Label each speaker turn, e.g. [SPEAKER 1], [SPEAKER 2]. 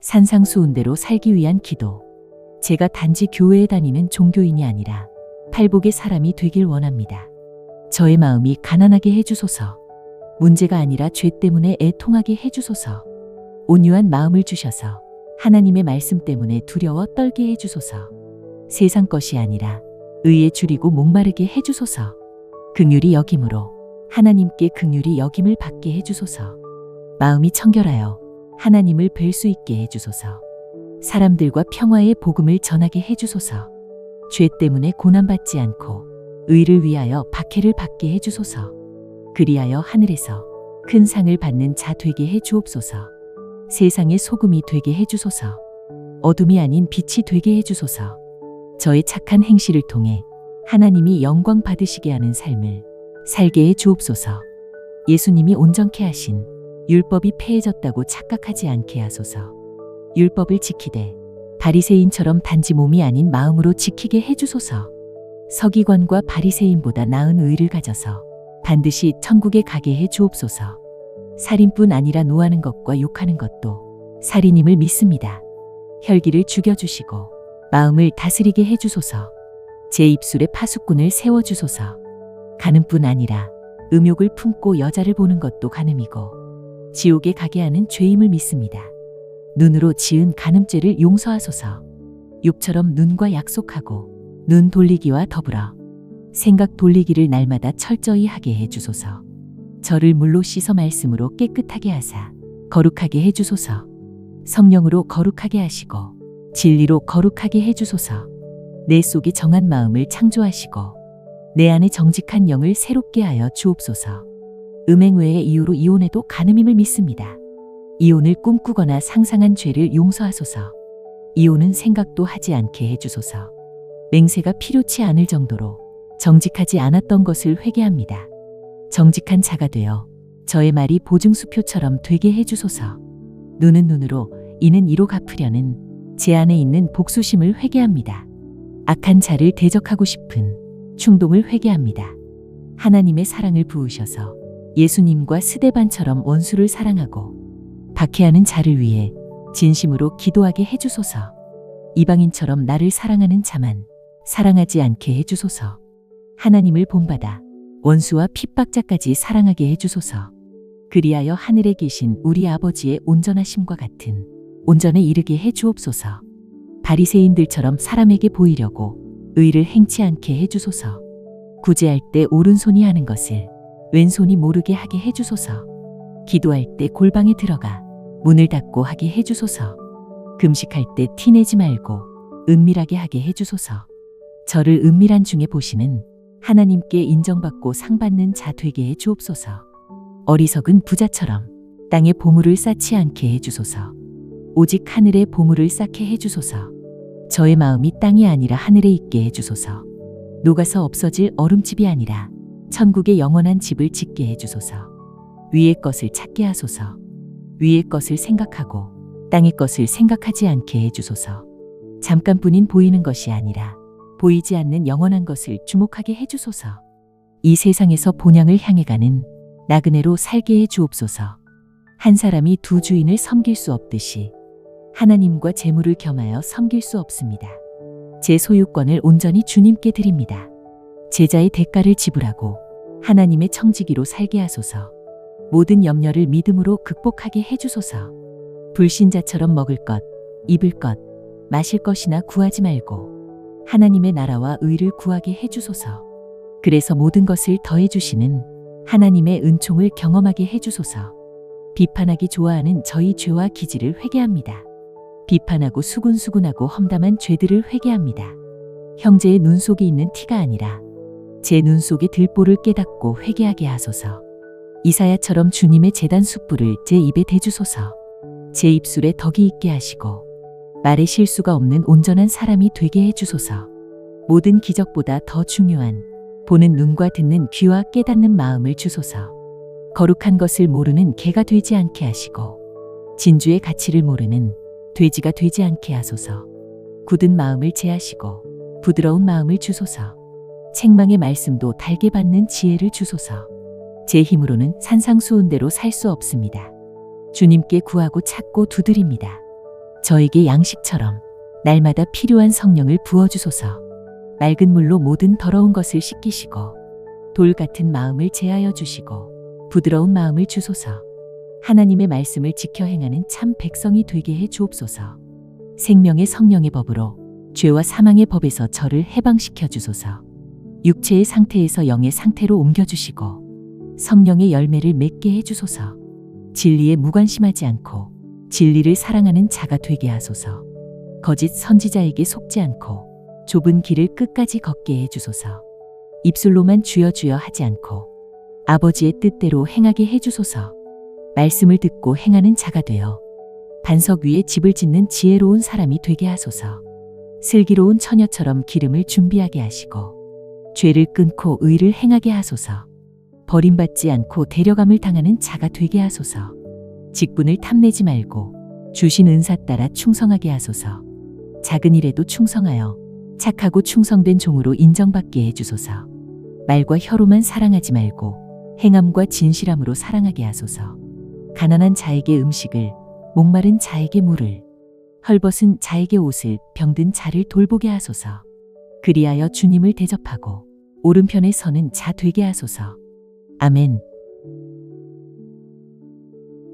[SPEAKER 1] 산상수훈대로 살기 위한 기도. 제가 단지 교회에 다니는 종교인이 아니라 팔복의 사람이 되길 원합니다. 저의 마음이 가난하게 해주소서. 문제가 아니라 죄 때문에 애통하게 해주소서. 온유한 마음을 주셔서 하나님의 말씀 때문에 두려워 떨게 해주소서. 세상 것이 아니라 의에 줄이고 목마르게 해주소서. 긍휼히 여김으로 하나님께 긍휼히 여김을 받게 해주소서. 마음이 청결하여 하나님을 뵐 수 있게 해주소서. 사람들과 평화의 복음을 전하게 해주소서. 죄 때문에 고난받지 않고 의를 위하여 박해를 받게 해주소서. 그리하여 하늘에서 큰 상을 받는 자 되게 해주옵소서. 세상의 소금이 되게 해주소서. 어둠이 아닌 빛이 되게 해주소서. 저의 착한 행실을 통해 하나님이 영광 받으시게 하는 삶을 살게 해주옵소서. 예수님이 온전케 하신 율법이 폐해졌다고 착각하지 않게 하소서. 율법을 지키되 바리새인처럼 단지 몸이 아닌 마음으로 지키게 해주소서. 서기관과 바리새인보다 나은 의를 가져서 반드시 천국에 가게 해주옵소서. 살인뿐 아니라 노하는 것과 욕하는 것도 살인임을 믿습니다. 혈기를 죽여주시고 마음을 다스리게 해주소서. 제 입술에 파수꾼을 세워주소서. 간음뿐 아니라 음욕을 품고 여자를 보는 것도 간음이고 지옥에 가게 하는 죄임을 믿습니다. 눈으로 지은 간음죄를 용서하소서. 욥처럼 눈과 약속하고 눈 돌리기와 더불어 생각 돌리기를 날마다 철저히 하게 해주소서. 저를 물로 씻어 말씀으로 깨끗하게 하사 거룩하게 해주소서. 성령으로 거룩하게 하시고 진리로 거룩하게 해주소서. 내 속에 정한 마음을 창조하시고 내 안에 정직한 영을 새롭게 하여 주옵소서. 음행 외의 이유로 이혼해도 간음임을 믿습니다. 이혼을 꿈꾸거나 상상한 죄를 용서하소서. 이혼은 생각도 하지 않게 해주소서. 맹세가 필요치 않을 정도로 정직하지 않았던 것을 회개합니다. 정직한 자가 되어 저의 말이 보증수표처럼 되게 해주소서. 눈은 눈으로 이는 이로 갚으려는 제 안에 있는 복수심을 회개합니다. 악한 자를 대적하고 싶은 충동을 회개합니다. 하나님의 사랑을 부으셔서 예수님과 스데반처럼 원수를 사랑하고 박해하는 자를 위해 진심으로 기도하게 해주소서. 이방인처럼 나를 사랑하는 자만 사랑하지 않게 해주소서. 하나님을 본받아 원수와 핍박자까지 사랑하게 해주소서. 그리하여 하늘에 계신 우리 아버지의 온전하심과 같은 온전에 이르게 해주옵소서. 바리새인들처럼 사람에게 보이려고 의를 행치 않게 해주소서. 구제할 때 오른손이 하는 것을 왼손이 모르게 하게 해주소서. 기도할 때 골방에 들어가 문을 닫고 하게 해주소서. 금식할 때 티내지 말고 은밀하게 하게 해주소서. 저를 은밀한 중에 보시는 하나님께 인정받고 상받는 자 되게 해주옵소서. 어리석은 부자처럼 땅에 보물을 쌓지 않게 해주소서. 오직 하늘에 보물을 쌓게 해주소서. 저의 마음이 땅이 아니라 하늘에 있게 해주소서. 녹아서 없어질 얼음집이 아니라 천국의 영원한 집을 짓게 해주소서. 위의 것을 찾게 하소서. 위의 것을 생각하고 땅의 것을 생각하지 않게 해주소서. 잠깐뿐인 보이는 것이 아니라 보이지 않는 영원한 것을 주목하게 해주소서. 이 세상에서 본향을 향해 가는 나그네로 살게 해주옵소서. 한 사람이 두 주인을 섬길 수 없듯이 하나님과 재물을 겸하여 섬길 수 없습니다. 제 소유권을 온전히 주님께 드립니다. 제자의 대가를 지불하고 하나님의 청지기로 살게 하소서. 모든 염려를 믿음으로 극복하게 해주소서. 불신자처럼 먹을 것, 입을 것, 마실 것이나 구하지 말고 하나님의 나라와 의를 구하게 해주소서. 그래서 모든 것을 더해주시는 하나님의 은총을 경험하게 해주소서. 비판하기 좋아하는 저희 죄와 기질을 회개합니다. 비판하고 수군수군하고 험담한 죄들을 회개합니다. 형제의 눈 속에 있는 티가 아니라 제 눈 속의 들보를 깨닫고 회개하게 하소서. 이사야처럼 주님의 제단 숯불을 제 입에 대주소서. 제 입술에 덕이 있게 하시고 말에 실수가 없는 온전한 사람이 되게 해주소서. 모든 기적보다 더 중요한 보는 눈과 듣는 귀와 깨닫는 마음을 주소서. 거룩한 것을 모르는 개가 되지 않게 하시고 진주의 가치를 모르는 돼지가 되지 않게 하소서. 굳은 마음을 제하시고 부드러운 마음을 주소서. 책망의 말씀도 달게 받는 지혜를 주소서. 제 힘으로는 산상수훈대로 살 수 없습니다. 주님께 구하고 찾고 두드립니다. 저에게 양식처럼 날마다 필요한 성령을 부어주소서. 맑은 물로 모든 더러운 것을 씻기시고 돌 같은 마음을 제하여 주시고 부드러운 마음을 주소서. 하나님의 말씀을 지켜 행하는 참 백성이 되게 해 주옵소서. 생명의 성령의 법으로 죄와 사망의 법에서 저를 해방시켜 주소서. 육체의 상태에서 영의 상태로 옮겨주시고 성령의 열매를 맺게 해 주소서. 진리에 무관심하지 않고 진리를 사랑하는 자가 되게 하소서. 거짓 선지자에게 속지 않고 좁은 길을 끝까지 걷게 해 주소서. 입술로만 주여 주여 하지 않고 아버지의 뜻대로 행하게 해 주소서. 말씀을 듣고 행하는 자가 되어 반석 위에 집을 짓는 지혜로운 사람이 되게 하소서. 슬기로운 처녀처럼 기름을 준비하게 하시고 죄를 끊고 의를 행하게 하소서. 버림받지 않고 데려감을 당하는 자가 되게 하소서. 직분을 탐내지 말고 주신 은사 따라 충성하게 하소서. 작은 일에도 충성하여 착하고 충성된 종으로 인정받게 해주소서. 말과 혀로만 사랑하지 말고 행함과 진실함으로 사랑하게 하소서. 가난한 자에게 음식을, 목마른 자에게 물을, 헐벗은 자에게 옷을, 병든 자를 돌보게 하소서. 그리하여 주님을 대접하고 오른편에 서는 자 되게 하소서. 아멘.